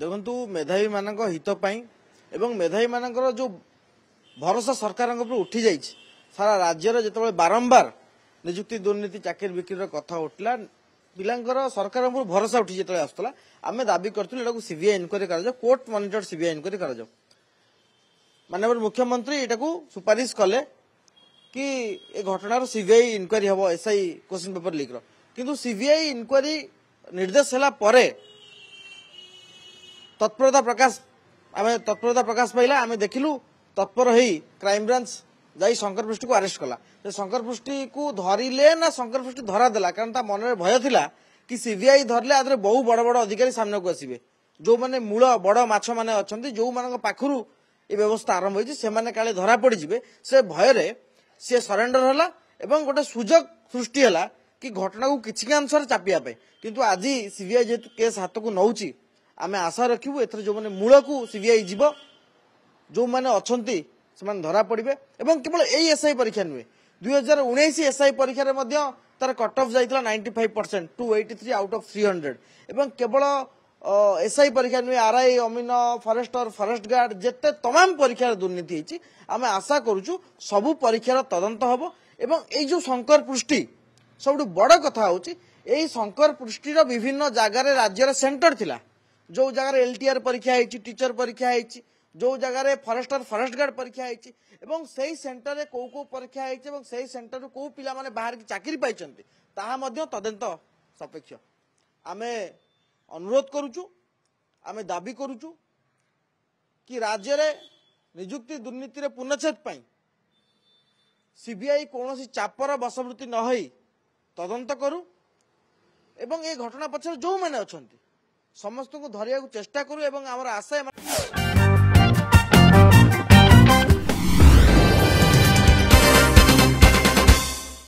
देखु मेधावी मान हित एवं मेधावी मान जो भरोसा सरकार उठी जाइए सारा राज्य जो बारंबार निजुक्ति दुर्नीति चाकरी बिक्री कथा उठला पिलांकर सरकार भरोसा उठी जो आसला आम दाबी करूँ सीबीआई इनक्वारी कर कोर्ट मॉनिटर सीबीआई इनक्वारी कर माननीय मुख्यमंत्री यहाँ सुपारिश कले कि ए घटनार सीबीआई इनक्वारी हम एसआई क्वेश्चन पेपर लीक किंतु सीबीआई इनक्वारी निर्देश है तत्परता प्रकाश पाइला आम देखिलु तत्पर हो क्राइम ब्रांच जाई शंकर पृष्ठी को अरेस्ट कला शंकर पृष्ठी को धरिले ना शंकर पृष्ठी धरा देला कारण ता मन में भय थिला कि सीबीआई धरले आदरे बहु बड़ बड़ अधिकारी सामने को आसीबे जो माने मूल बड़ माछ माने अछंती जो मानक पाखरु ए व्यवस्था आरंभ होई से माने काले धरा पड़ी जिवे से भय रे से सरेंडर होला एवं गोटे सुजोग सृष्टि होला कि घटना को किछि अंशर चापिया पे किंतु आज सीबीआई जेतु केस हाथ को नौची आमे आशा रखिबु एथर जो माने मूल को सीबीआई जीव जो माने अछंती से माने धरा पड़िबे एवं केवल एई एसआई परीक्षा नुहे 2019 एसआई परीक्षा रे मध्य तार कट ऑफ जाइतला 95% 283 आउट ऑफ 300 एवं केवल एसआई परीक्षा नुहे आरआई अमीन फॉरेस्टर फॉरेस्ट गार्ड जेते तमाम परीक्षा दुर्नीति होती आम आशा करूँ सबू परीक्षार तदंत हम एवं ये जो शंकर पृष्ठी सब बड़ कथा हूँ यही शंकर पृष्ठीर विभिन्न जगार राज्य सेंटर थिला जो जगार एलटीआर परीक्षा होती टीचर परीक्षा होती जो जगार फॉरेस्टर फॉरेस्ट गार्ड परीक्षा होती एवं सही सेंटर रे को परीक्षा होती एवं सही सेंटर को पिला माने बाहर की चाकरी पाइछन्ति ताहा मध्य तदंत सापेक्ष आमे अनुरोध करूचु आमे दाबी करूचु कि राज्य रे निजुक्ति दुर्नीति रे पूर्णच्छेद पाई सीबीआई कौन चापर बशवर्ती न होई तदंत करू एवं ये घटना पछर जो माने अछंती समस्त को धरिया चेष्टा करू एवं आमर आशा